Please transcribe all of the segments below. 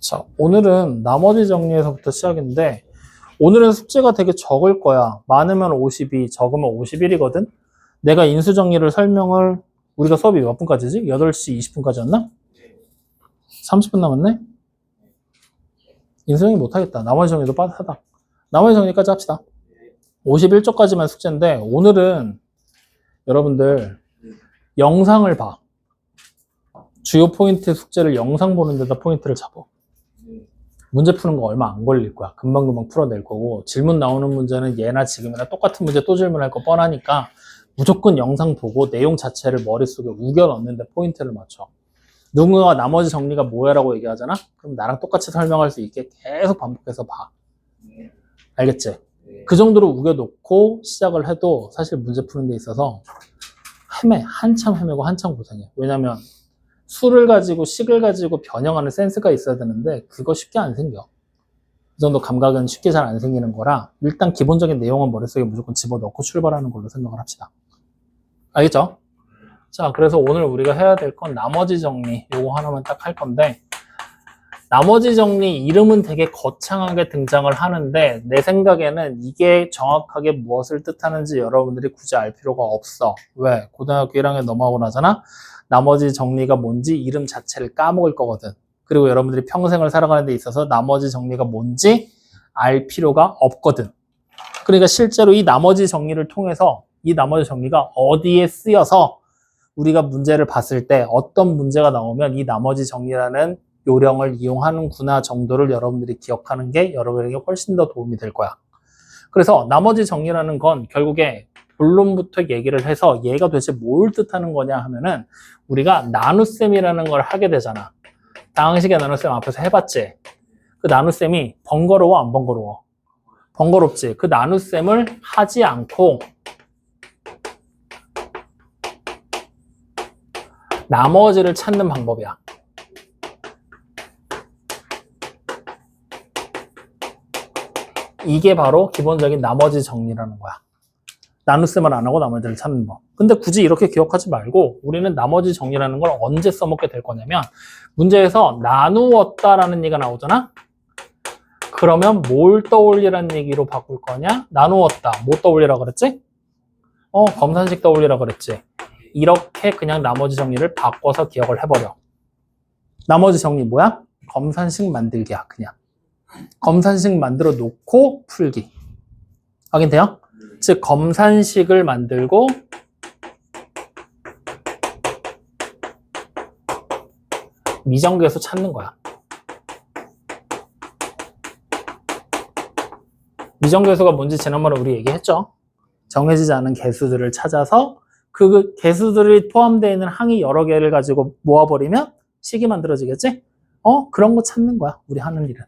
자, 오늘은 나머지 정리에서부터 시작인데, 오늘은 숙제가 되게 적을 거야. 많으면 52, 적으면 51이거든? 내가 인수정리를 설명을, 우리가 수업이 몇 분까지지? 8시 20분까지였나? 30분 남았네? 인수정리 못하겠다. 나머지 정리도 빠듯하다. 나머지 정리까지 합시다. 51쪽까지만 숙제인데, 오늘은 여러분들 영상을 봐. 주요 포인트 숙제를 영상 보는 데다 포인트를 잡아. 문제 푸는 거 얼마 안 걸릴 거야. 금방금방 풀어낼 거고, 질문 나오는 문제는 예나 지금이나 똑같은 문제 또 질문할 거 뻔하니까 무조건 영상 보고 내용 자체를 머릿속에 우겨 넣는데 포인트를 맞춰. 누군가가 나머지 정리가 뭐야 라고 얘기하잖아? 그럼 나랑 똑같이 설명할 수 있게 계속 반복해서 봐. 알겠지? 그 정도로 우겨 놓고 시작을 해도 사실 문제 푸는 데 있어서 한참 헤매고 한참 고생해. 왜냐면 수를 가지고 식을 가지고 변형하는 센스가 있어야 되는데 그거 쉽게 안 생겨. 그 정도 감각은 쉽게 잘 안 생기는 거라 일단 기본적인 내용은 머릿속에 무조건 집어넣고 출발하는 걸로 생각을 합시다. 알겠죠? 자, 그래서 오늘 우리가 해야 될 건 나머지 정리 요거 하나만 딱 할 건데, 나머지 정리 이름은 되게 거창하게 등장을 하는데 내 생각에는 이게 정확하게 무엇을 뜻하는지 여러분들이 굳이 알 필요가 없어. 왜? 고등학교 1학년 넘어가고 나잖아? 나머지 정리가 뭔지 이름 자체를 까먹을 거거든. 그리고 여러분들이 평생을 살아가는 데 있어서 나머지 정리가 뭔지 알 필요가 없거든. 그러니까 실제로 이 나머지 정리를 통해서 이 나머지 정리가 어디에 쓰여서 우리가 문제를 봤을 때 어떤 문제가 나오면 이 나머지 정리라는 요령을 이용하는구나 정도를 여러분들이 기억하는 게 여러분에게 훨씬 더 도움이 될 거야. 그래서 나머지 정리라는 건 결국에 본론부터 얘기를 해서 얘가 도대체 뭘 뜻하는 거냐 하면은 우리가 나눗셈이라는 걸 하게 되잖아. 다항식의 나눗셈 앞에서 해봤지? 그 나눗셈이 번거로워 안 번거로워? 번거롭지. 그 나눗셈을 하지 않고 나머지를 찾는 방법이야. 이게 바로 기본적인 나머지 정리라는 거야. 나눗셈을 안 하고 나머지를 찾는 법. 근데 굳이 이렇게 기억하지 말고 우리는 나머지 정리라는 걸 언제 써먹게 될 거냐면 문제에서 나누었다라는 얘기가 나오잖아? 그러면 뭘 떠올리라는 얘기로 바꿀 거냐? 나누었다. 뭐 떠올리라 그랬지? 검산식 떠올리라 그랬지. 이렇게 그냥 나머지 정리를 바꿔서 기억을 해버려. 나머지 정리 뭐야? 검산식 만들기야, 그냥. 검산식 만들어 놓고 풀기. 확인돼요? 즉, 검산식을 만들고 미정계수 찾는 거야. 미정계수가 뭔지 지난번에 우리 얘기했죠? 정해지지 않은 개수들을 찾아서 그 개수들이 포함되어 있는 항이 여러 개를 가지고 모아버리면 식이 만들어지겠지? 그런 거 찾는 거야, 우리 하는 일은.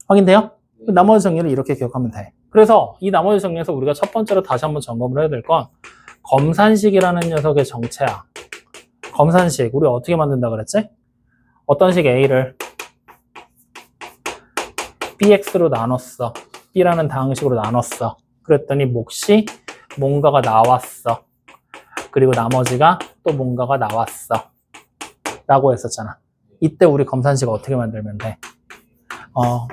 확인돼요? 나머지 정리를 이렇게 기억하면 돼. 그래서 이 나머지 정리에서 우리가 첫 번째로 다시 한번 점검을 해야 될 건 검산식이라는 녀석의 정체야. 검산식, 우리 어떻게 만든다 그랬지? 어떤 식 A를 BX로 나눴어. B라는 다항식으로 나눴어. 그랬더니 몫이 뭔가가 나왔어. 그리고 나머지가 또 뭔가가 나왔어. 라고 했었잖아. 이때 우리 검산식 어떻게 만들면 돼?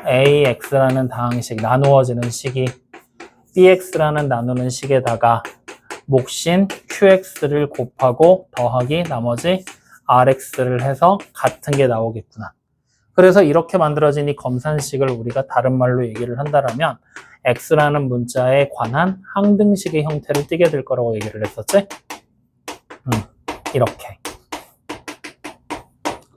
AX라는 다항식, 나누어지는 식이 BX라는 나누는 식에다가 몫인 QX를 곱하고 더하기 나머지 RX를 해서 같은 게 나오겠구나. 그래서 이렇게 만들어진 이 검산식을 우리가 다른 말로 얘기를 한다면 X라는 문자에 관한 항등식의 형태를 띠게 될 거라고 얘기를 했었지? 이렇게.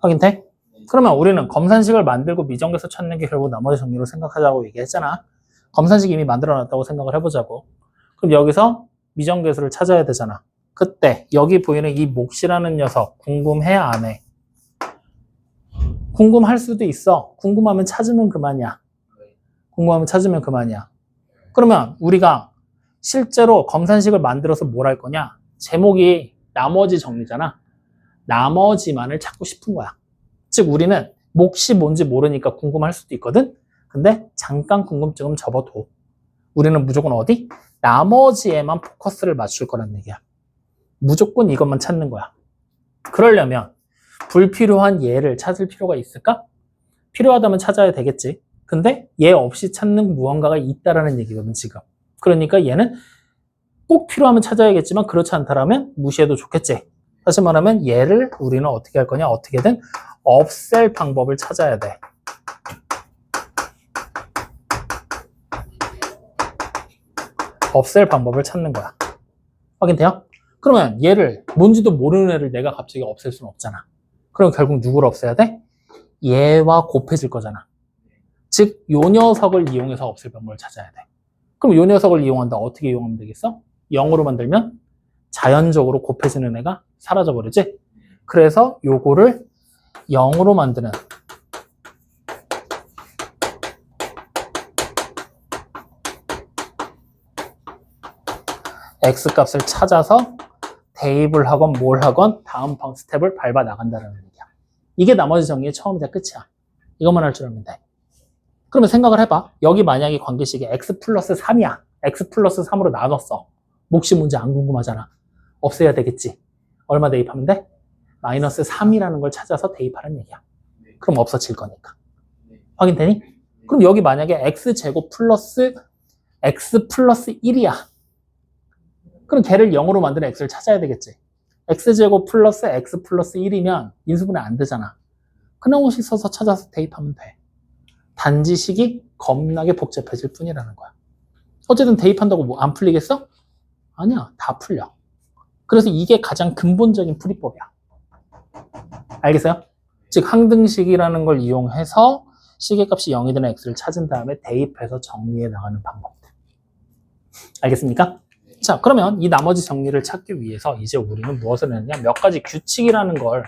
확인돼? 그러면 우리는 검산식을 만들고 미정계수 찾는 게 결국 나머지 정리로 생각하자고 얘기했잖아. 검산식 이미 만들어놨다고 생각을 해보자고. 그럼 여기서 미정계수를 찾아야 되잖아. 그때 여기 보이는 이 몫이라는 녀석 궁금해 안 해? 궁금할 수도 있어. 궁금하면 찾으면 그만이야. 궁금하면 찾으면 그만이야. 그러면 우리가 실제로 검산식을 만들어서 뭘 할 거냐? 제목이 나머지 정리잖아. 나머지만을 찾고 싶은 거야. 즉 우리는 몫이 뭔지 모르니까 궁금할 수도 있거든. 근데 잠깐 궁금증은 접어둬. 우리는 무조건 어디? 나머지에만 포커스를 맞출 거란 얘기야. 무조건 이것만 찾는 거야. 그러려면 불필요한 예를 찾을 필요가 있을까? 필요하다면 찾아야 되겠지. 근데 얘 없이 찾는 무언가가 있다라는 얘기거든, 지금. 그러니까 얘는 꼭 필요하면 찾아야겠지만 그렇지 않다라면 무시해도 좋겠지. 다시 말하면 얘를 우리는 어떻게 할 거냐? 어떻게든 없앨 방법을 찾아야 돼. 없앨 방법을 찾는 거야. 확인돼요? 그러면 얘를 뭔지도 모르는 애를 내가 갑자기 없앨 수는 없잖아. 그럼 결국 누구를 없애야 돼? 얘와 곱해질 거잖아. 즉, 요 녀석을 이용해서 없앨 방법을 찾아야 돼. 그럼 요 녀석을 이용한다. 어떻게 이용하면 되겠어? 0으로 만들면 자연적으로 곱해지는 애가 사라져버리지? 그래서 요거를 0으로 만드는 X값을 찾아서 대입을 하건 뭘 하건 다음 스텝을 밟아 나간다는 얘기야. 이게 나머지 정리의 처음이자 끝이야. 이것만 할 줄 알면 돼. 그러면 생각을 해봐. 여기 만약에 관계식이 X 플러스 3이야. X 플러스 3으로 나눴어. 몫이 뭔지 안 궁금하잖아. 없애야 되겠지. 얼마 대입하면 돼? 마이너스 3이라는 걸 찾아서 대입하는 얘기야. 그럼 없어질 거니까. 확인되니? 그럼 여기 만약에 X제곱 플러스 X 플러스 1이야. 그럼 걔를 0으로 만드는 X를 찾아야 되겠지. X제곱 플러스 X 플러스 1이면 인수분해 안 되잖아. 그냥 옷이 써서 찾아서 대입하면 돼. 단지 식이 겁나게 복잡해질 뿐이라는 거야. 어쨌든 대입한다고 뭐 안 풀리겠어? 아니야, 다 풀려. 그래서 이게 가장 근본적인 풀이법이야. 알겠어요? 즉 항등식이라는 걸 이용해서 시계값이 0이 되는 X를 찾은 다음에 대입해서 정리해 나가는 방법들. 알겠습니까? 자, 그러면 이 나머지 정리를 찾기 위해서 이제 우리는 무엇을 했냐? 몇 가지 규칙이라는 걸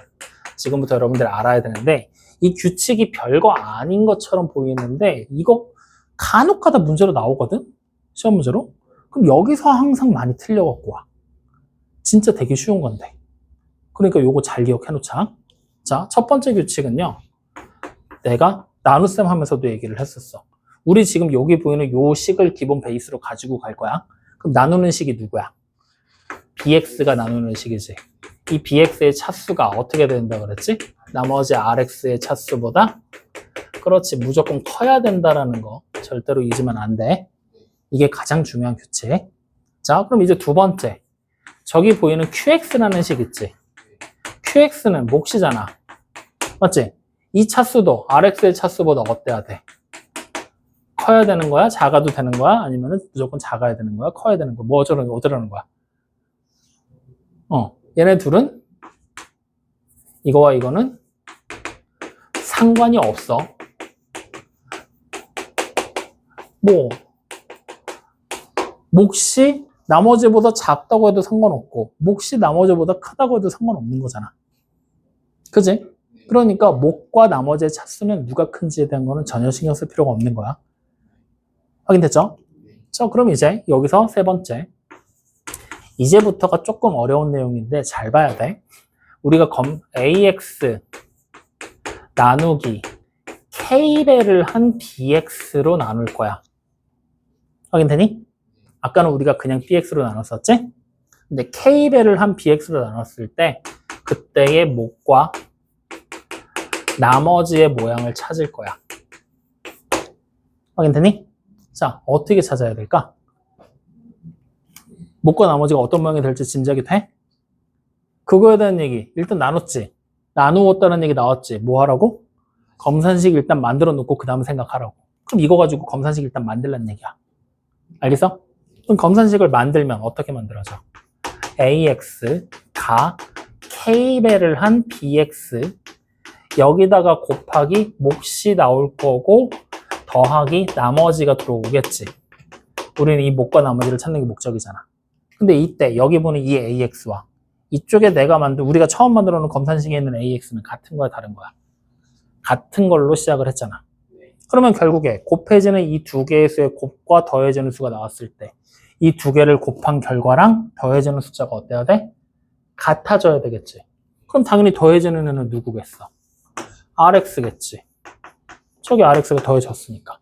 지금부터 여러분들 알아야 되는데, 이 규칙이 별거 아닌 것처럼 보이는데 이거 간혹가다 문제로 나오거든? 시험 문제로? 그럼 여기서 항상 많이 틀려갖고 와. 진짜 되게 쉬운 건데. 그러니까 요거 잘 기억해 놓자. 자, 첫 번째 규칙은요. 내가 나눗셈 하면서도 얘기를 했었어. 우리 지금 여기 보이는 요 식을 기본 베이스로 가지고 갈 거야. 그럼 나누는 식이 누구야? bx가 나누는 식이지. 이 bx의 차수가 어떻게 된다 그랬지? 나머지 rx의 차수보다 그렇지 무조건 커야 된다라는 거 절대로 잊으면 안 돼. 이게 가장 중요한 규칙. 자, 그럼 이제 두 번째. 저기 보이는 qx라는 식 있지? qx는 몫이잖아. 맞지? 이 차수도 rx의 차수보다 어때야 돼? 커야 되는 거야? 작아도 되는 거야? 아니면 무조건 작아야 되는 거야? 커야 되는 거야? 뭐 어쩌라는 거야? 얘네 둘은 이거와 이거는 상관이 없어. 뭐 몫이 나머지보다 작다고 해도 상관없고 몫이 나머지보다 크다고 해도 상관없는 거잖아. 그지? 그러니까 몫과 나머지의 차수는 누가 큰지에 대한 거는 전혀 신경 쓸 필요가 없는 거야. 확인됐죠? 자, 그럼 이제 여기서 세 번째. 이제부터가 조금 어려운 내용인데 잘 봐야 돼. 우리가 AX 나누기 K배를 한 BX로 나눌 거야. 확인되니? 아까는 우리가 그냥 BX로 나눴었지? 근데 K배를 한 BX로 나눴을 때 그때의 몫과 나머지의 모양을 찾을 거야. 확인되니? 자, 어떻게 찾아야 될까? 몫과 나머지가 어떤 모양이 될지 짐작이 돼? 그거에 대한 얘기 일단 나눴지. 나누었다는 얘기 나왔지. 뭐 하라고? 검산식 일단 만들어 놓고 그 다음에 생각하라고. 그럼 이거 가지고 검산식 일단 만들라는 얘기야. 알겠어? 그럼 검산식을 만들면 어떻게 만들어져? AX가 K배를 한 BX 여기다가 곱하기 몫이 나올 거고 더하기 나머지가 들어오겠지. 우리는 이 몫과 나머지를 찾는 게 목적이잖아. 근데 이때 여기 보는 이 AX와 이쪽에 내가 우리가 처음 만들어 놓은 검산식에 있는 AX는 같은 거야, 다른 거야? 같은 걸로 시작을 했잖아. 그러면 결국에 곱해지는 이 두 개의 수의 곱과 더해지는 수가 나왔을 때 이 두 개를 곱한 결과랑 더해지는 숫자가 어때야 돼? 같아져야 되겠지. 그럼 당연히 더해지는 애는 누구겠어? RX겠지. 저기 RX가 더해졌으니까.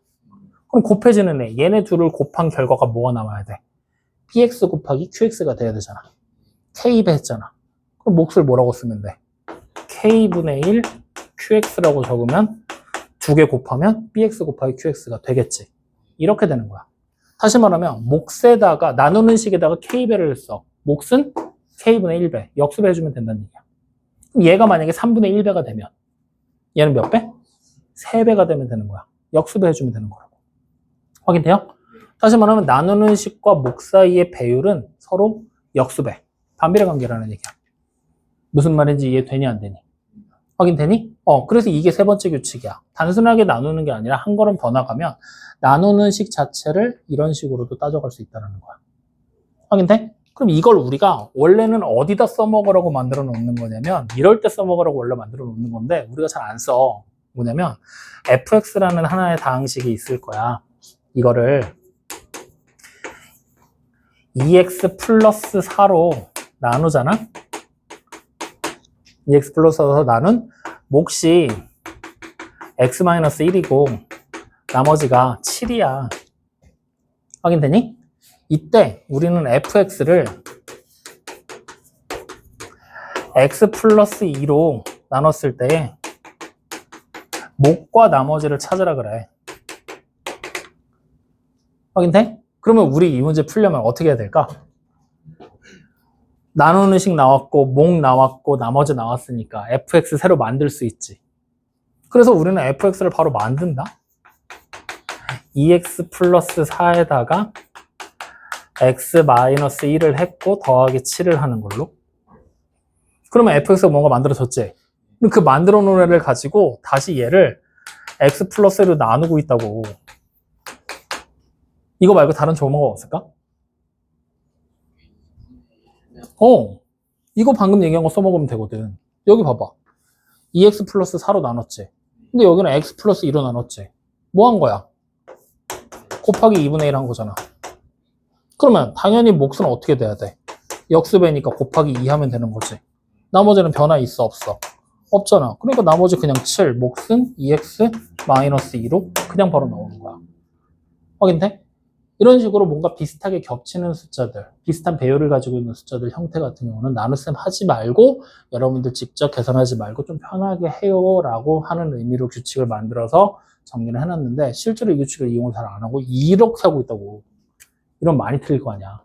그럼 곱해지는 애, 얘네 둘을 곱한 결과가 뭐가 나와야 돼? BX 곱하기 QX가 돼야 되잖아. K배 했잖아. 그럼 몫을 뭐라고 쓰면 돼? K분의 1 QX라고 적으면 두 개 곱하면 bx 곱하기 qx가 되겠지. 이렇게 되는 거야. 다시 말하면 몫에다가 나누는 식에다가 k배를 써. 몫은 k분의 1배. 역수배 해주면 된다는 얘기야. 그럼 얘가 만약에 3분의 1배가 되면 얘는 몇 배? 3배가 되면 되는 거야. 역수배 해주면 되는 거라고. 확인돼요? 다시 말하면 나누는 식과 몫 사이의 배율은 서로 역수배. 반비례 관계라는 얘기야. 무슨 말인지 이해되니 안 되니? 확인되니? 그래서 이게 세 번째 규칙이야. 단순하게 나누는 게 아니라 한 걸음 더 나가면 나누는 식 자체를 이런 식으로도 따져갈 수 있다는 거야. 확인돼? 그럼 이걸 우리가 원래는 어디다 써먹으라고 만들어 놓는 거냐면 이럴 때 써먹으라고 원래 만들어 놓는 건데 우리가 잘 안 써. 뭐냐면 fx라는 하나의 다항식이 있을 거야. 이거를 2x 플러스 4로 나누잖아? 2x 플러스 4로 나눈 몫이 x-1이고 나머지가 7이야. 확인되니? 이때 우리는 fx를 x 플러스 2로 나눴을 때 몫과 나머지를 찾으라 그래. 확인돼? 그러면 우리 이 문제 풀려면 어떻게 해야 될까? 나누는 식 나왔고 몫 나왔고 나머지 나왔으니까 fx 새로 만들 수 있지. 그래서 우리는 fx를 바로 만든다. 2x 플러스 4에다가 x 마이너스 1을 했고 더하기 7을 하는 걸로. 그러면 fx가 뭔가 만들어졌지. 그럼 그 만들어 놓은 애를 가지고 다시 얘를 x 플러스 1로 나누고 있다고. 이거 말고 다른 좋은 방법 없을까? 이거 방금 얘기한 거 써먹으면 되거든. 여기 봐봐. 2x 플러스 4로 나눴지. 근데 여기는 x 플러스 2로 나눴지. 뭐 한 거야? 곱하기 2분의 1 한 거잖아. 그러면 당연히 몫은 어떻게 돼야 돼? 역수배니까 곱하기 2 하면 되는 거지. 나머지는 변화 있어 없어? 없잖아. 그러니까 나머지 그냥 7, 몫은 2x 마이너스 2로 그냥 바로 나오는 거야. 확인돼? 이런 식으로 뭔가 비슷하게 겹치는 숫자들, 비슷한 배열을 가지고 있는 숫자들 형태 같은 경우는 나눗셈 하지 말고 여러분들 직접 계산하지 말고 좀 편하게 해요 라고 하는 의미로 규칙을 만들어서 정리를 해놨는데 실제로 이 규칙을 이용을 잘 안 하고 이렇게 하고 있다고. 이런 많이 틀릴 거 아니야.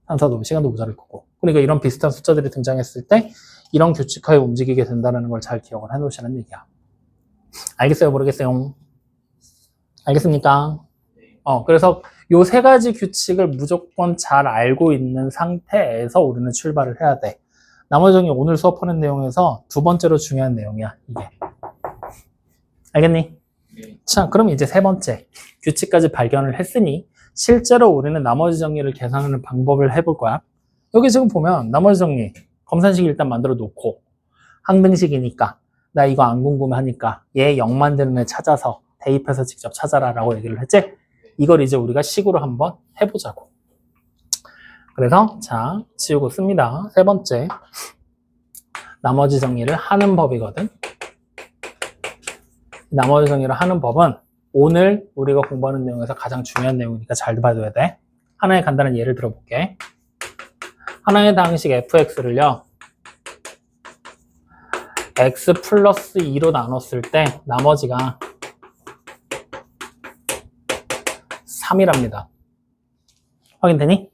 산사도 시간도 모자랄 거고. 그러니까 이런 비슷한 숫자들이 등장했을 때 이런 규칙하에 움직이게 된다는 걸 잘 기억을 해놓으시는 얘기야. 알겠어요? 모르겠어요? 알겠습니까? 그래서 요 세 가지 규칙을 무조건 잘 알고 있는 상태에서 우리는 출발을 해야 돼. 나머지 오늘 수업하는 내용에서 두 번째로 중요한 내용이야, 이게. 알겠니? 네. 자, 그럼 이제 세 번째. 규칙까지 발견을 했으니 실제로 우리는 나머지 정리를 계산하는 방법을 해볼 거야. 여기 지금 보면 나머지 정리, 검산식 일단 만들어 놓고 항등식이니까 나 이거 안 궁금하니까 얘 0 만드는 애 찾아서 대입해서 직접 찾아라 라고 얘기를 했지? 이걸 이제 우리가 식으로 한번 해보자고. 그래서 자, 지우고 씁니다. 세 번째. 나머지 정리를 하는 법이거든. 나머지 정리를 하는 법은 오늘 우리가 공부하는 내용에서 가장 중요한 내용이니까 잘 봐줘야 돼. 하나의 간단한 예를 들어볼게. 하나의 다항식 fx를요. x 플러스 2로 나눴을 때 나머지가 3이랍니다. 확인되니?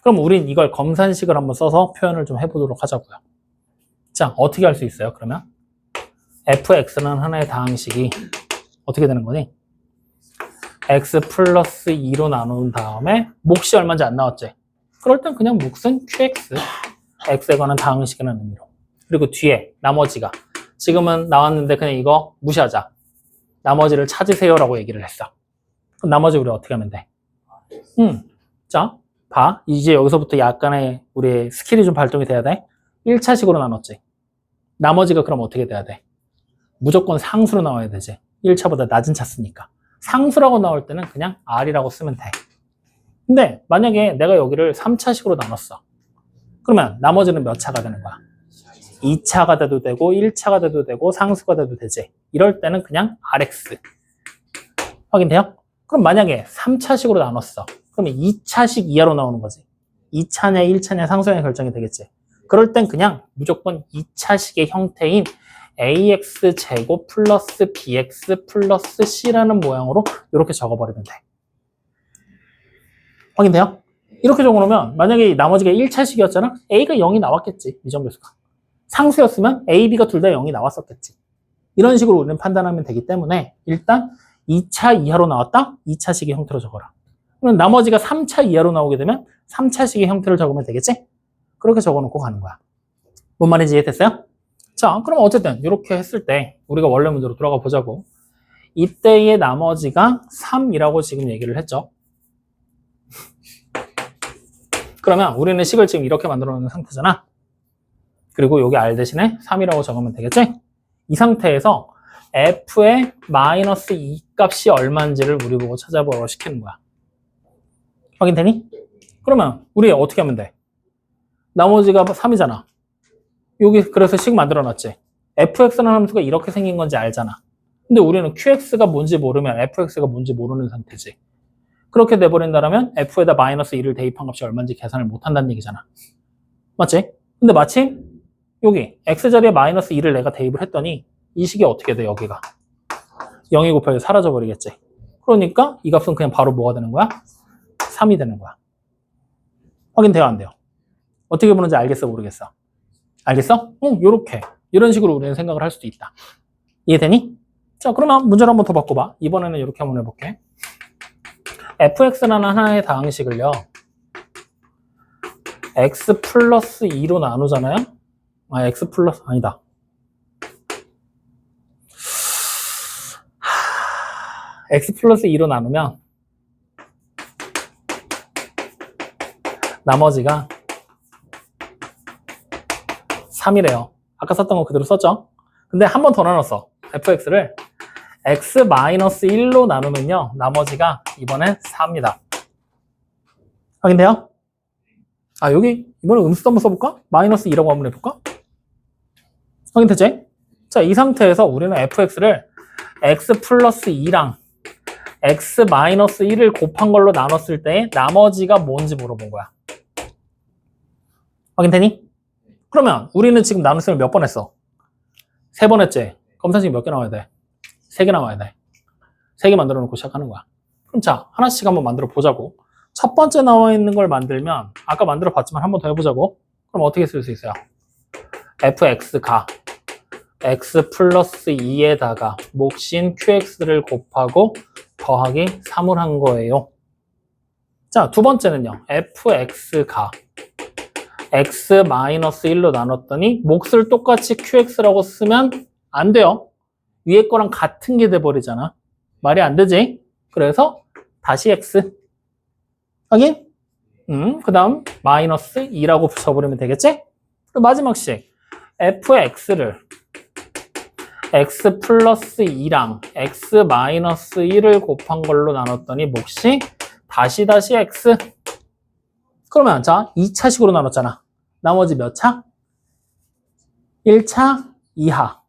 그럼 우린 이걸 검산식을 한번 써서 표현을 좀 해보도록 하자고요. 자, 어떻게 할 수 있어요? 그러면 fx는 하나의 다항식이 어떻게 되는 거니? x 플러스 2로 나눈 다음에 몫이 얼마인지 안 나왔지? 그럴 땐 그냥 몫은 qx, x에 관한 다항식이라는 의미로. 그리고 뒤에 나머지가 지금은 나왔는데 그냥 이거 무시하자. 나머지를 찾으세요라고 얘기를 했어. 그럼 나머지 우리 어떻게 하면 돼? 자, 봐. 이제 여기서부터 약간의 우리의 스킬이 좀 발동이 돼야 돼. 1차식으로 나눴지. 나머지가 그럼 어떻게 돼야 돼? 무조건 상수로 나와야 되지. 1차보다 낮은 차 쓰니까. 상수라고 나올 때는 그냥 R이라고 쓰면 돼. 근데 만약에 내가 여기를 3차식으로 나눴어. 그러면 나머지는 몇 차가 되는 거야? 2차가 돼도 되고 1차가 돼도 되고 상수가 돼도 되지. 이럴 때는 그냥 RX. 확인돼요? 그럼 만약에 3차식으로 나눴어. 그러면 2차식 이하로 나오는 거지. 2차냐 1차냐 상수냐 결정이 되겠지. 그럴 땐 그냥 무조건 2차식의 형태인 ax 제곱 플러스 bx 플러스 c라는 모양으로 이렇게 적어버리면 돼. 확인돼요? 이렇게 적어놓으면 만약에 나머지가 1차식이었잖아? a가 0이 나왔겠지. 미정배수가. 상수였으면 a, b가 둘 다 0이 나왔었겠지. 이런 식으로 우리는 판단하면 되기 때문에 일단 2차 이하로 나왔다? 2차식의 형태로 적어라. 그럼 나머지가 3차 이하로 나오게 되면 3차식의 형태를 적으면 되겠지? 그렇게 적어놓고 가는 거야. 뭔 말인지 이해됐어요? 자, 그럼 어쨌든 이렇게 했을 때 우리가 원래 문제로 돌아가 보자고. 이때의 나머지가 3이라고 지금 얘기를 했죠. 그러면 우리는 식을 지금 이렇게 만들어 놓는 상태잖아. 그리고 여기 r 대신에 3이라고 적으면 되겠지? 이 상태에서 f의 마이너스 2 값이 얼마인지를 우리 보고 찾아보라고 시키는 거야. 확인되니? 그러면 우리 어떻게 하면 돼? 나머지가 3이잖아. 여기 그래서 식 만들어놨지. fx라는 함수가 이렇게 생긴 건지 알잖아. 근데 우리는 qx가 뭔지 모르면 fx가 뭔지 모르는 상태지. 그렇게 돼버린다면 f에다 마이너스 2를 대입한 값이 얼마인지 계산을 못한다는 얘기잖아. 맞지? 근데 마침 여기 x자리에 마이너스 2를 내가 대입을 했더니 이 식이 어떻게 돼? 여기가 0이 곱하기 사라져버리겠지. 그러니까 이 값은 그냥 바로 뭐가 되는 거야? 3이 되는 거야. 확인돼요? 안 돼요? 어떻게 보는지 알겠어? 모르겠어? 알겠어? 응, 요렇게. 이런 식으로 우리는 생각을 할 수도 있다. 이해되니? 자, 그러면 문제를 한번 더 바꿔봐. 이번에는 이렇게 한번 해볼게. fx라는 하나의 다항식을요. x 플러스 2로 나누잖아요? 아, x 플러스, 아니다. x 플러스 2로 나누면 나머지가 3이래요. 아까 썼던 거 그대로 썼죠? 근데 한 번 더 나눴어. fx를 x-1로 나누면요. 나머지가 이번엔 4입니다. 확인돼요? 아, 여기 이번에 음수도 한번 써볼까? 마이너스 2라고 한번 해볼까? 확인되지? 자, 이 상태에서 우리는 fx를 x 플러스 2랑 x 마이너스 1을 곱한 걸로 나눴을 때 나머지가 뭔지 물어본 거야. 확인되니? 그러면 우리는 지금 나눗셈을 몇 번 했어? 3번 했지? 검산식 몇 개 나와야 돼? 3개 나와야 돼. 3개 만들어 놓고 시작하는 거야. 그럼 자, 하나씩 한번 만들어 보자고. 첫 번째 나와 있는 걸 만들면 아까 만들어 봤지만 한번 더 해보자고. 그럼 어떻게 쓸 수 있어요? fx가 x 플러스 2에다가 몫인 qx를 곱하고 더하기 3을 한 거예요. 자, 두 번째는요. fx가 x 마이너스 1로 나눴더니 몫을 똑같이 qx라고 쓰면 안 돼요. 위에 거랑 같은 게 돼버리잖아. 말이 안 되지? 그래서 다시 x. 확인? 그 다음 마이너스 2라고 붙여버리면 되겠지? 그리고 마지막 식 fx를 x 플러스 2랑 x 마이너스 1을 곱한 걸로 나눴더니 몫이 다시 x. 그러면 자 2차식으로 나눴잖아. 나머지 몇 차? 1차 이하.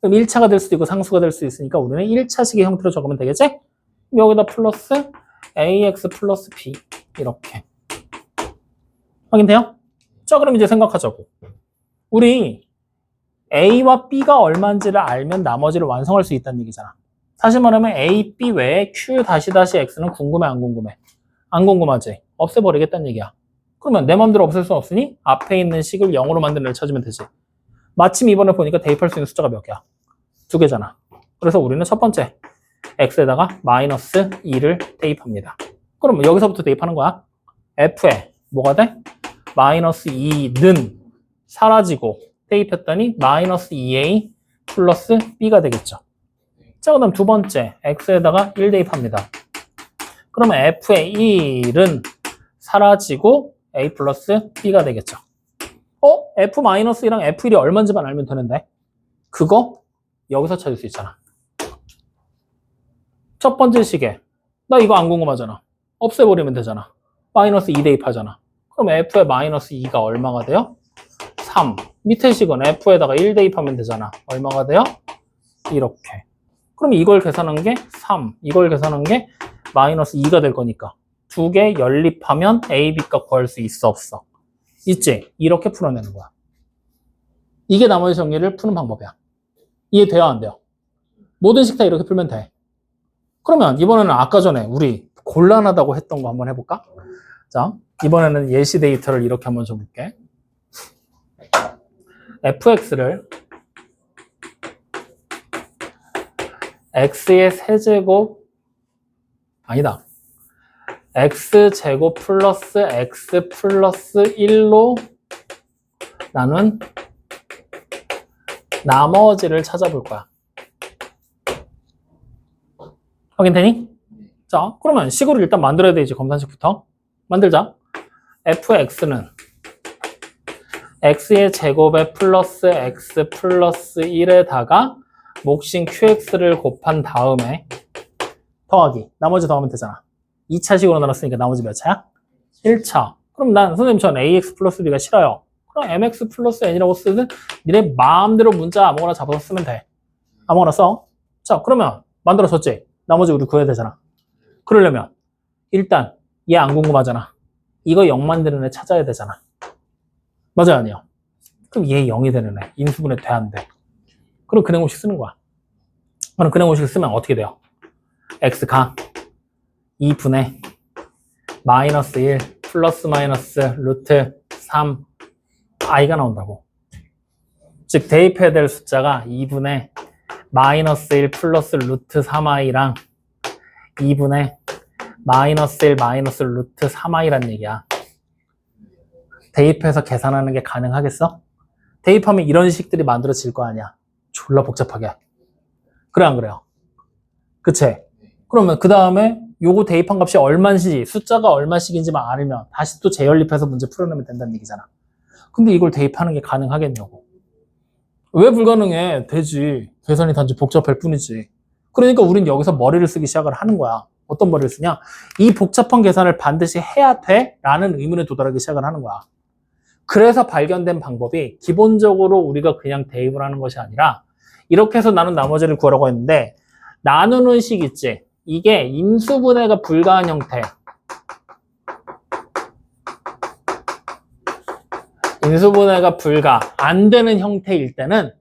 그럼 1차가 될 수도 있고 상수가 될 수 있으니까 우리는 1차식의 형태로 적으면 되겠지? 여기다 플러스 ax 플러스 b 이렇게. 확인돼요? 자, 그럼 이제 생각하자고. 우리 a와 b가 얼마인지를 알면 나머지를 완성할 수 있다는 얘기잖아. 다시 말하면 a, b 외에 q 다시 x는 궁금해 안 궁금해? 안 궁금하지? 없애버리겠다는 얘기야. 그러면 내 맘대로 없앨 수 없으니 앞에 있는 식을 0으로 만드는 애를 찾으면 되지. 마침 이번에 보니까 대입할 수 있는 숫자가 몇 개야? 2개잖아. 그래서 우리는 첫 번째 x에다가 마이너스 2를 대입합니다. 그럼 여기서부터 대입하는 거야. f에 뭐가 돼? 마이너스 2는 사라지고 대입했더니 마이너스 2a 플러스 b가 되겠죠. 자, 그 다음 두 번째 x에다가 1 대입합니다. 그러면 f의 1은 사라지고 a 플러스 b가 되겠죠. f-1랑 f1이 얼마인지만 알면 되는데 그거 여기서 찾을 수 있잖아. 첫 번째 식에 나 이거 안 궁금하잖아. 없애버리면 되잖아. 마이너스 2 대입하잖아. 그럼 f의 마이너스 2가 얼마가 돼요? 3. 밑에 식은 f에다가 1 대입하면 되잖아. 얼마가 돼요? 이렇게. 그럼 이걸 계산한 게 3. 이걸 계산한 게 마이너스 2가 될 거니까 두 개 연립하면 a, b값 구할 수 있어 없어? 있지? 이렇게 풀어내는 거야. 이게 나머지 정리를 푸는 방법이야. 이해돼요, 안 돼요? 모든 식 다 이렇게 풀면 돼. 그러면 이번에는 아까 전에 우리 곤란하다고 했던 거 한번 해볼까? 자, 이번에는 예시 데이터를 이렇게 한번 줘볼게. fx를 x의 세제곱 아니다. x제곱 플러스 x 플러스 1로 나눈 나머지를 찾아볼 거야. 확인되니? 자, 그러면 식으로 일단 만들어야 되지, 검산식부터. 만들자. fx는 x의 제곱에 플러스 x 플러스 1에다가 몫인 qx를 곱한 다음에 더하기. 나머지 더하면 되잖아. 2차식으로 나눴으니까 나머지 몇 차야? 1차. 그럼 난 선생님 전 ax 플러스 b가 싫어요. 그럼 mx 플러스 n이라고 쓰든 니네 마음대로 문자 아무거나 잡아서 쓰면 돼. 아무거나 써. 자, 그러면 만들어졌지? 나머지 우리 구해야 되잖아. 그러려면 일단 얘 안 궁금하잖아. 이거 0 만드는 애 찾아야 되잖아. 맞아요, 아니요? 그럼 얘 0이 되는 애. 인수분해 돼, 안 돼? 그럼 근행공식 쓰는 거야. 그럼 근행공식 쓰면 어떻게 돼요? x가 2분의 마이너스 1 플러스 마이너스 루트 3 i가 나온다고. 즉 대입해야 될 숫자가 2분의 마이너스 1 플러스 루트 3i랑 2분의 마이너스 1 마이너스 루트 3i란 얘기야. 대입해서 계산하는 게 가능하겠어? 대입하면 이런 식들이 만들어질 거 아니야. 졸라 복잡하게. 그래 안 그래요? 그치? 그러면 그 다음에 요거 대입한 값이 얼마인지 숫자가 얼마씩인지만 알면 다시 또 재연립해서 문제 풀어내면 된다는 얘기잖아. 근데 이걸 대입하는 게 가능하겠냐고. 왜 불가능해? 되지. 계산이 단지 복잡할 뿐이지. 그러니까 우린 여기서 머리를 쓰기 시작을 하는 거야. 어떤 머리를 쓰냐? 이 복잡한 계산을 반드시 해야 돼? 라는 의문에 도달하기 시작을 하는 거야. 그래서 발견된 방법이 기본적으로 우리가 그냥 대입을 하는 것이 아니라 이렇게 해서 나눈 나머지를 구하라고 했는데 나누는 식 있지? 이게 인수분해가 불가한 형태. 인수분해가 불가 안 되는 형태일 때는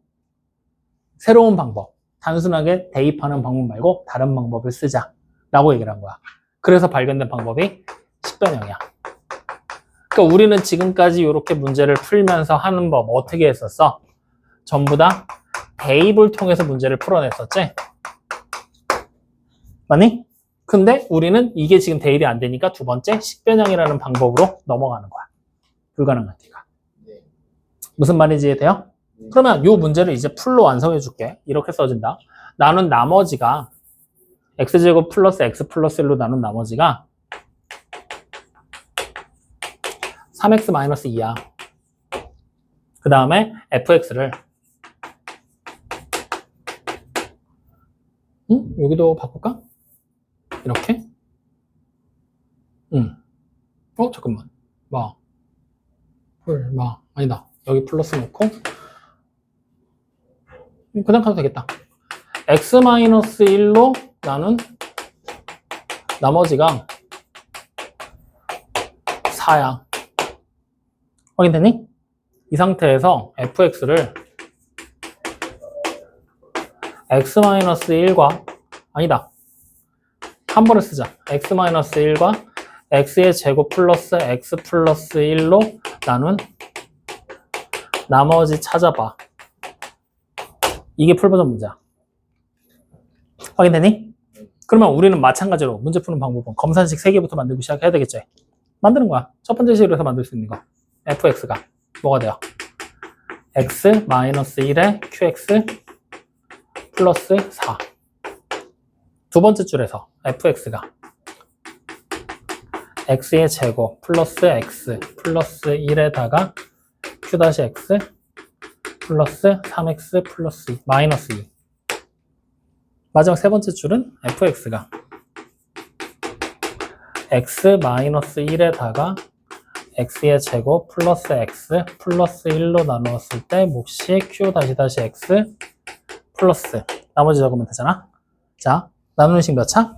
새로운 방법, 단순하게 대입하는 방법 말고 다른 방법을 쓰자 라고 얘기를 한 거야. 그래서 발견된 방법이 식변형이야. 그러니까 우리는 지금까지 이렇게 문제를 풀면서 하는 법 어떻게 했었어? 전부 다 대입을 통해서 문제를 풀어냈었지? 맞니? 근데 우리는 이게 지금 대입이 안 되니까 두 번째 식변형이라는 방법으로 넘어가는 거야. 불가능한 티가. 무슨 말인지 이해돼요? 그러면 이 문제를 이제 풀로 완성해 줄게. 이렇게 써진다. 나눈 나머지가 x제곱 플러스 x 플러스 1로 나눈 나머지가 3x 마이너스 2야. 그 다음에 fx를 여기도 바꿀까? 이렇게? 잠깐만. 아니다. 여기 플러스 놓고 그냥 가도 되겠다. x-1로 나눈 나머지가 4야. 확인되니? 이 상태에서 fx를 x-1과 아니다. 한 번에 쓰자. x-1과 x의 제곱 플러스 x 플러스 1로 나눈 나머지 찾아봐. 이게 풀버전 문제야. 확인되니? 그러면 우리는 마찬가지로 문제 푸는 방법은 검산식 3개부터 만들고 시작해야 되겠지? 만드는 거야. 첫 번째 식으로 해서 만들 수 있는 거. fx가 뭐가 돼요? x-1에 qx 플러스 4. 두 번째 줄에서 fx가 x의 제곱 플러스 x 플러스 1에다가 q-x 플러스 3x 플러스 2 마이너스 2. 마지막 세 번째 줄은 fx가 x-1에다가 x의 제곱 플러스 x 플러스 1로 나누었을 때 몫이 q-x 플러스 나머지 적으면 되잖아. 자, 나누는 식 몇 차?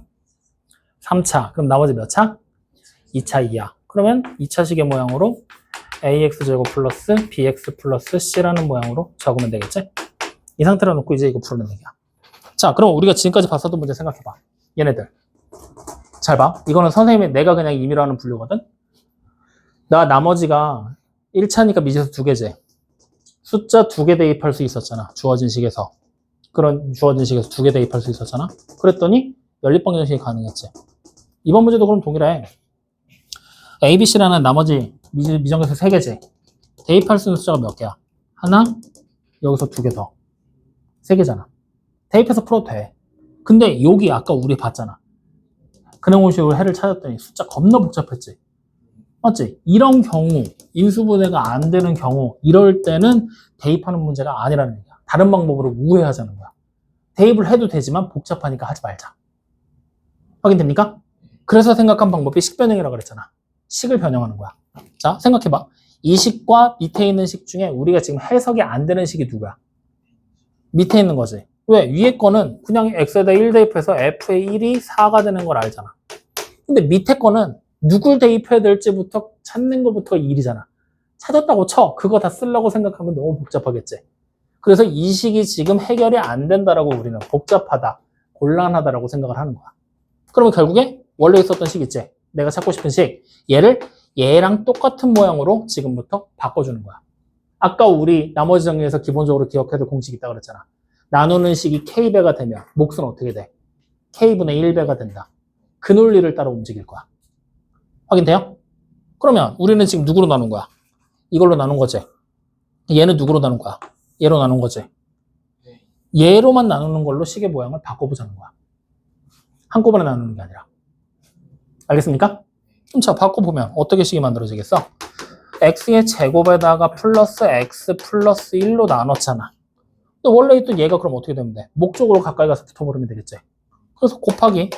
3차. 그럼 나머지 몇 차? 2차 2야. 그러면 2차식의 모양으로 ax제곱 플러스 bx 플러스 c라는 모양으로 적으면 되겠지? 이 상태로 놓고 이제 이거 풀어내는 얘기야. 자, 그럼 우리가 지금까지 봤었던 문제 생각해봐. 얘네들. 잘 봐. 이거는 선생님이 내가 그냥 임의로 하는 분류거든. 나 나머지가 1차니까 미지수 2개지. 숫자 2개 대입할 수 있었잖아. 주어진 식에서. 그런 주어진 식에서 2개 대입할 수 있었잖아. 그랬더니 연립방정식이 가능했지. 이번 문제도 그럼 동일해. A, B, C라는 나머지 미정계수 3개지. 대입할 수 있는 숫자가 몇 개야? 하나, 여기서 2개 더. 3개잖아. 대입해서 풀어도 돼. 근데 여기 아까 우리 봤잖아. 근해공식으로 해를 찾았더니 숫자 겁나 복잡했지. 맞지? 이런 경우, 인수분해가 안 되는 경우, 이럴 때는 대입하는 문제가 아니라는 얘기야. 다른 방법으로 우회하자는 거야. 대입을 해도 되지만 복잡하니까 하지 말자. 확인됩니까? 그래서 생각한 방법이 식변형이라고 그랬잖아. 식을 변형하는 거야. 자, 생각해봐. 이 식과 밑에 있는 식 중에 우리가 지금 해석이 안 되는 식이 누구야? 밑에 있는 거지. 왜? 위에 거는 그냥 x에다 1 대입해서 f의 1이 4가 되는 걸 알잖아. 근데 밑에 거는 누굴 대입해야 될지부터 찾는 것부터가 일이잖아. 찾았다고 쳐. 그거 다 쓰려고 생각하면 너무 복잡하겠지. 그래서 이 식이 지금 해결이 안 된다라고 우리는 복잡하다, 곤란하다라고 생각을 하는 거야. 그러면 결국에 원래 있었던 식 있지? 내가 찾고 싶은 식. 얘를 얘랑 똑같은 모양으로 지금부터 바꿔주는 거야. 아까 우리 나머지 정리에서 기본적으로 기억해야 될 공식이 있다고 그랬잖아. 나누는 식이 k배가 되면 몫은 어떻게 돼? k분의 1배가 된다. 그 논리를 따라 움직일 거야. 확인돼요? 그러면 우리는 지금 누구로 나눈 거야? 이걸로 나눈 거지. 얘는 누구로 나눈 거야? 얘로 나눈 거지. 얘로만 나누는 걸로 식의 모양을 바꿔보자는 거야. 한꺼번에 나누는 게 아니라. 알겠습니까? 그럼 자, 바꿔보면 어떻게 식이 만들어지겠어? x의 제곱에다가 플러스 x 플러스 1로 나눴잖아. 근데 원래 있던 얘가 그럼 어떻게 되면 돼? 목적으로 가까이 가서 붙어버리면 되겠지. 그래서 곱하기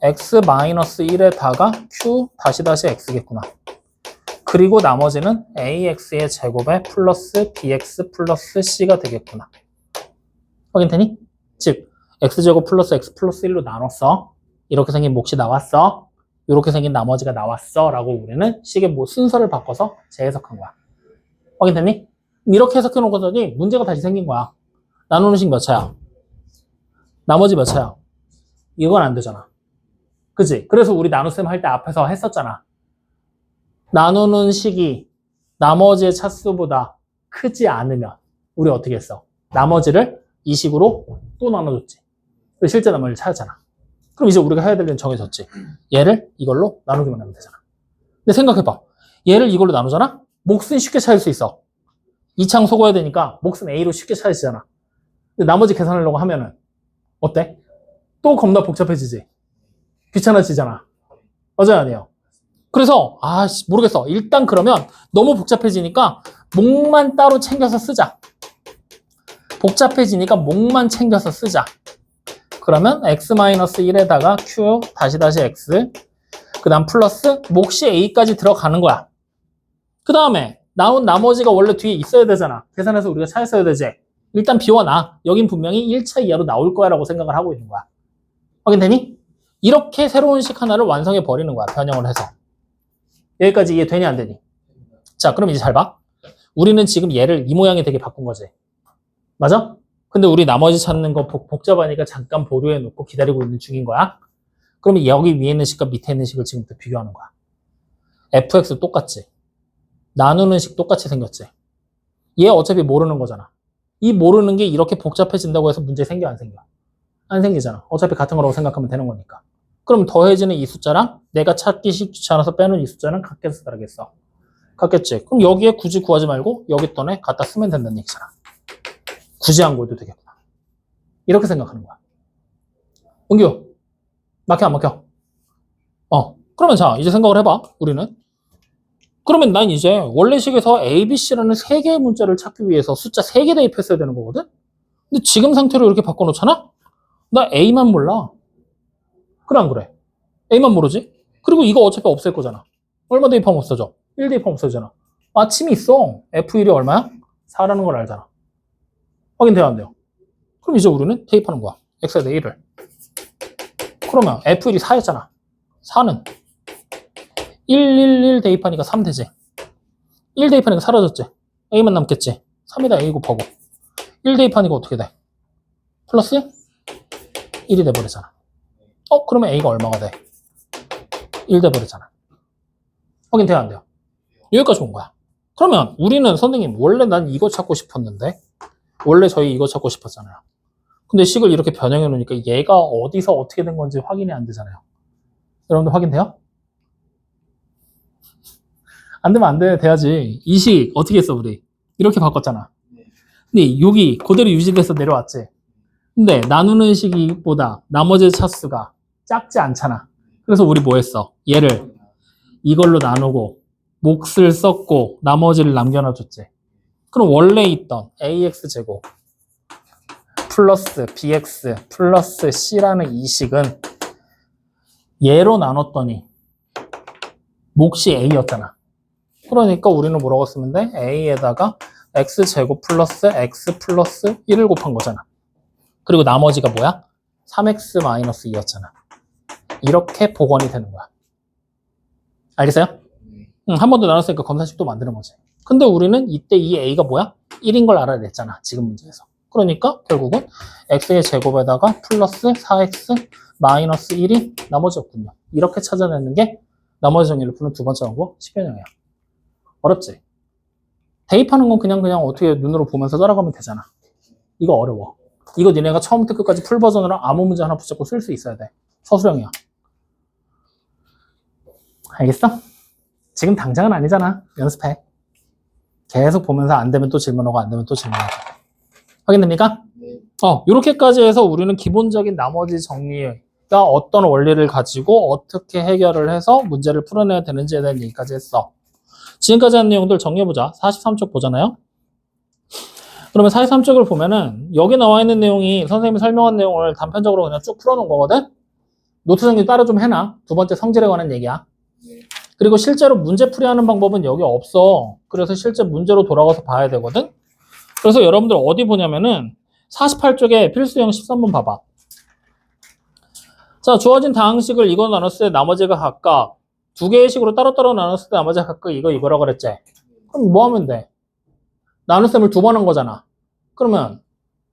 x 마이너스 1에다가 q 다시 x겠구나. 그리고 나머지는 ax의 제곱에 플러스 bx 플러스 c가 되겠구나. 확인되니? 즉 x제곱 플러스 x 플러스 1로 나눴어. 이렇게 생긴 몫이 나왔어. 이렇게 생긴 나머지가 나왔어 라고 우리는 식의 순서를 바꿔서 재해석한 거야. 확인되니? 이렇게 해석해 놓고더니 문제가 다시 생긴 거야. 나누는 식 몇 차야? 나머지 몇 차야? 이건 안 되잖아. 그치? 그래서 우리 나눗셈 할 때 앞에서 했었잖아. 나누는 식이 나머지의 차수보다 크지 않으면 우리 어떻게 했어? 나머지를 이 식으로 또 나눠줬지. 실제 나머지를 찾았잖아. 그럼 이제 우리가 해야 될 일은 정해졌지. 얘를 이걸로 나누기만 하면 되잖아. 근데 생각해봐. 얘를 이걸로 나누잖아? 몫은 쉽게 찾을 수 있어. 2창 속어야 되니까 몫은 A로 쉽게 찾으시잖아. 근데 나머지 계산하려고 하면은 어때? 또 겁나 복잡해지지. 귀찮아지잖아. 맞아요, 아니에요? 그래서 모르겠어. 일단 그러면 너무 복잡해지니까 몫만 따로 챙겨서 쓰자. 복잡해지니까 몫만 챙겨서 쓰자. 그러면 x-1에다가 q 다시 x 그 다음 플러스 몫이 a까지 들어가는 거야. 그 다음에 나온 나머지가 원래 뒤에 있어야 되잖아. 계산해서 우리가 찾았어야 되지. 일단 비워놔. 여긴 분명히 1차 이하로 나올 거야 라고 생각을 하고 있는 거야. 확인되니? 이렇게 새로운 식 하나를 완성해 버리는 거야. 변형을 해서. 여기까지 이해되니 안 되니? 자, 그럼 이제 잘 봐. 우리는 지금 얘를 이 모양이 되게 바꾼 거지. 맞아? 근데 우리 나머지 찾는 거 복잡하니까 잠깐 보류해 놓고 기다리고 있는 중인 거야. 그러면 여기 위에 있는 식과 밑에 있는 식을 지금부터 비교하는 거야. fx 똑같지? 나누는 식 똑같이 생겼지? 얘 어차피 모르는 거잖아. 이 모르는 게 이렇게 복잡해진다고 해서 문제 생겨 안 생겨? 안 생기잖아. 어차피 같은 거라고 생각하면 되는 거니까. 그럼 더해지는 이 숫자랑 내가 찾기 쉽지 않아서 빼놓은 이 숫자는 같겠어, 다르겠어? 같겠지? 그럼 여기에 굳이 구하지 말고 여기 돈에 갖다 쓰면 된다는 얘기잖아. 굳이 안 구해도 되겠구나. 이렇게 생각하는 거야. 은규, 막혀 안 막혀? 그러면 자, 이제 생각을 해봐, 우리는. 그러면 난 이제 원래식에서 A, B, C라는 3개의 문자를 찾기 위해서 숫자 3개 대입했어야 되는 거거든? 근데 지금 상태로 이렇게 바꿔놓잖아? 나 A만 몰라. 그래, 안 그래? A만 모르지? 그리고 이거 어차피 없앨 거잖아. 얼마 대입하면 없어져? 1 대입하면 없어지잖아. 마침이 있어. F1이 얼마야? 4라는 걸 알잖아. 확인돼야 안 돼요? 그럼 이제 우리는 대입하는 거야. X에 대해 1을. 그러면 F1이 4였잖아. 4는 1 대입하니까 3 되지. 1 대입하니까 사라졌지. A만 남겠지. 3에다 A 곱하고 1 대입하니까 어떻게 돼? 플러스 1이 돼버리잖아. 그러면 A가 얼마가 돼? 1 돼버리잖아. 확인돼요, 안 돼요? 여기까지 온 거야. 그러면 우리는 선생님, 원래 난 이거 찾고 싶었는데, 원래 저희 이거 찾고 싶었잖아요. 근데 식을 이렇게 변형해 놓으니까 얘가 어디서 어떻게 된 건지 확인이 안 되잖아요. 여러분들 확인돼요? 안 되면 안 돼, 돼야지. 이 식 어떻게 했어, 우리? 이렇게 바꿨잖아. 근데 여기 그대로 유지돼서 내려왔지. 근데 나누는 식보다 나머지 차수가 작지 않잖아. 그래서 우리 뭐 했어? 얘를 이걸로 나누고 몫을 썼고 나머지를 남겨놔줬지. 그럼 원래 있던 ax제곱 플러스 bx 플러스 c라는 이 식은 얘로 나눴더니 몫이 a였잖아. 그러니까 우리는 뭐라고 쓰면 돼? a에다가 x제곱 플러스 x 플러스 1을 곱한 거잖아. 그리고 나머지가 뭐야? 3x 마이너스 2였잖아. 이렇게 복원이 되는 거야. 알겠어요? 한 번 더 나눴으니까 검사식도 만드는 거지. 근데 우리는 이때 이 a가 뭐야? 1인 걸 알아야 됐잖아. 지금 문제에서. 그러니까 결국은 x의 제곱에다가 플러스 4x 마이너스 1이 나머지였군요. 이렇게 찾아내는 게 나머지 정리를 푸는 두 번째 방법 식변형이야. 어렵지? 대입하는 건 그냥 어떻게 눈으로 보면서 따라가면 되잖아. 이거 어려워. 이거 니네가 처음부터 끝까지 풀 버전으로 아무 문제 하나 붙잡고 쓸 수 있어야 돼. 서술형이야. 알겠어? 지금 당장은 아니잖아. 연습해. 계속 보면서 안 되면 또 질문하고 안 되면 또 질문하고. 확인됩니까? 네. 이렇게까지 해서 우리는 기본적인 나머지 정리가 어떤 원리를 가지고 어떻게 해결을 해서 문제를 풀어내야 되는지에 대한 얘기까지 했어. 지금까지 한 내용들 정리해보자. 43쪽 보잖아요. 그러면 43쪽을 보면은 여기 나와 있는 내용이 선생님이 설명한 내용을 단편적으로 그냥 쭉 풀어놓은 거거든? 노트 정리 따로 좀 해놔. 두 번째 성질에 관한 얘기야. 네. 그리고 실제로 문제 풀이하는 방법은 여기 없어. 그래서 실제 문제로 돌아가서 봐야 되거든? 그래서 여러분들 어디 보냐면은 48쪽에 필수형 13번 봐봐. 자, 주어진 다항식을 이거 나눴을 때 나머지가 각각 두 개의 식으로 따로따로 나눴을 때 나머지가 각각 이거라고 그랬지? 그럼 뭐 하면 돼? 나눗셈을 두 번 한 거잖아. 그러면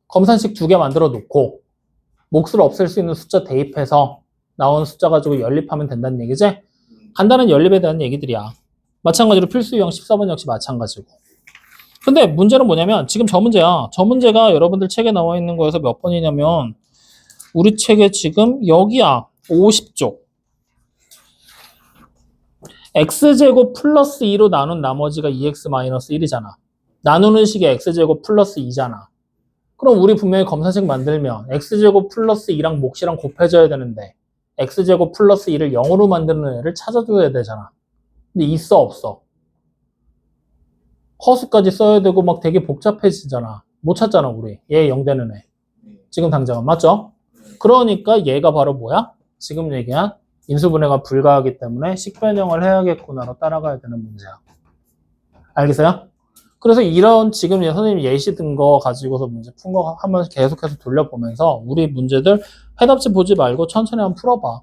검산식 두 개 만들어 놓고 몫을 없앨 수 있는 숫자 대입해서 나온 숫자 가지고 연립하면 된다는 얘기지? 간단한 연립에 대한 얘기들이야. 마찬가지로 필수형 14번 역시 마찬가지고. 근데 문제는 뭐냐면 지금 저 문제야. 저 문제가 여러분들 책에 나와 있는 거에서 몇 번이냐면 우리 책에 지금 여기야. 50쪽. x제곱 플러스 2로 나눈 나머지가 2x 마이너스 1이잖아. 나누는 식이 x제곱 플러스 2잖아. 그럼 우리 분명히 검사식 만들면 x제곱 플러스 2랑 몫이랑 곱해져야 되는데 x제곱 플러스 2를 0으로 만드는 애를 찾아줘야 되잖아. 근데 있어 없어? 허수까지 써야 되고 막 되게 복잡해지잖아. 못 찾잖아 우리. 얘 0 되는 애. 지금 당장은 맞죠? 그러니까 얘가 바로 뭐야? 지금 얘기한 인수분해가 불가하기 때문에 식변형을 해야겠구나로 따라가야 되는 문제야. 알겠어요? 그래서 이런 지금 선생님이 예시 든 거 가지고서 문제 푼 거 한번 계속해서 돌려보면서 우리 문제들 해답지 보지 말고 천천히 한번 풀어봐.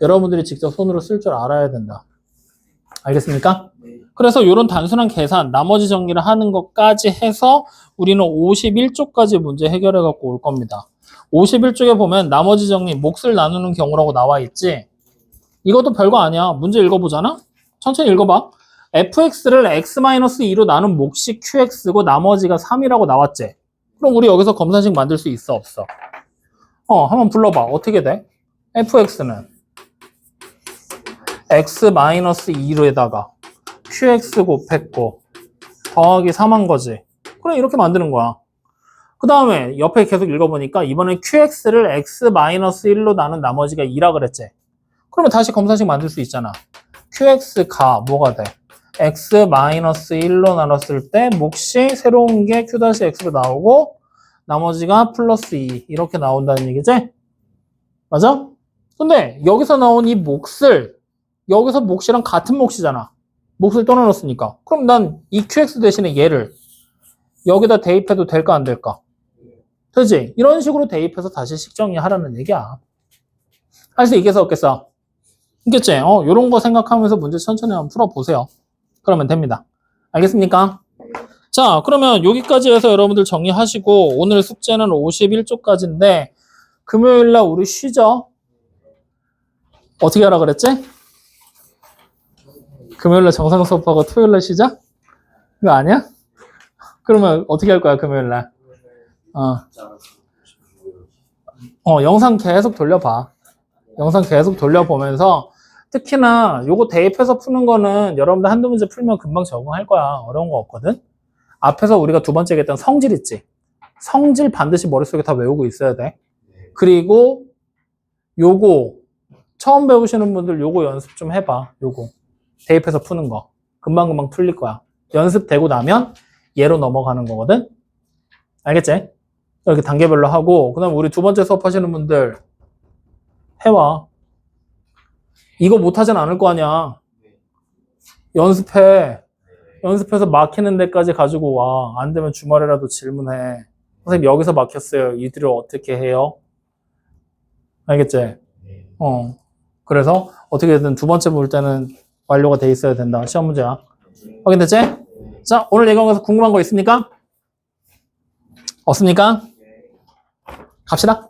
여러분들이 직접 손으로 쓸 줄 알아야 된다. 알겠습니까? 네. 그래서 이런 단순한 계산, 나머지 정리를 하는 것까지 해서 우리는 51쪽까지 문제 해결해 갖고 올 겁니다. 51쪽에 보면 나머지 정리, 몫을 나누는 경우라고 나와 있지? 이것도 별거 아니야. 문제 읽어보잖아? 천천히 읽어봐. fx를 x-2로 나눈 몫이 qx고 나머지가 3이라고 나왔지? 그럼 우리 여기서 검산식 만들 수 있어, 없어? 한번 불러봐. 어떻게 돼? fx는 x-2로에다가 qx 곱했고 더하기 3한 거지. 그럼 이렇게 만드는 거야. 그 다음에 옆에 계속 읽어보니까 이번엔 qx를 x-1로 나눈 나머지가 2라 그랬지? 그러면 다시 검사식 만들 수 있잖아. qx가 뭐가 돼? x-1로 나눴을 때 몫이 새로운 게 q-x로 나오고 나머지가 플러스 2 이렇게 나온다는 얘기지? 맞아? 근데 여기서 나온 이 몫을 여기서 몫이랑 같은 몫이잖아. 몫을 떠나놨으니까. 그럼 난 이 qx 대신에 얘를 여기다 대입해도 될까 안 될까? 되지? 이런 식으로 대입해서 다시 식정리하라는 얘기야. 할 수 있겠어 없겠어? 있겠지? 이런 거 생각하면서 문제 천천히 한번 풀어보세요. 그러면 됩니다. 알겠습니까? 자, 그러면 여기까지 해서 여러분들 정리하시고 오늘 숙제는 51쪽까지인데 금요일 날 우리 쉬죠? 어떻게 하라 그랬지? 금요일 날 정상 수업하고 토요일 날 쉬자? 이거 아니야? 그러면 어떻게 할 거야, 금요일 날? 영상 계속 돌려봐. 영상 계속 돌려보면서 특히나 요거 대입해서 푸는 거는 여러분들 한두 문제 풀면 금방 적응할 거야. 어려운 거 없거든? 앞에서 우리가 두 번째 얘기했던 성질 있지? 성질 반드시 머릿속에 다 외우고 있어야 돼. 그리고 요거 처음 배우시는 분들 요거 연습 좀 해봐. 요거 대입해서 푸는 거 금방금방 풀릴 거야. 연습되고 나면 얘로 넘어가는 거거든. 알겠지? 이렇게 단계별로 하고 그다음 우리 두 번째 수업 하시는 분들 해와. 이거 못하진 않을 거 아니야. 연습해. 연습해서 막히는 데까지 가지고 와. 안 되면 주말에라도 질문해. 선생님 여기서 막혔어요. 이들을 어떻게 해요? 알겠지? 그래서 어떻게든 두 번째 볼 때는 완료가 돼 있어야 된다. 시험 문제야. 확인됐지? 자, 오늘 예경에서 궁금한 거 있습니까? 없습니까? 갑시다.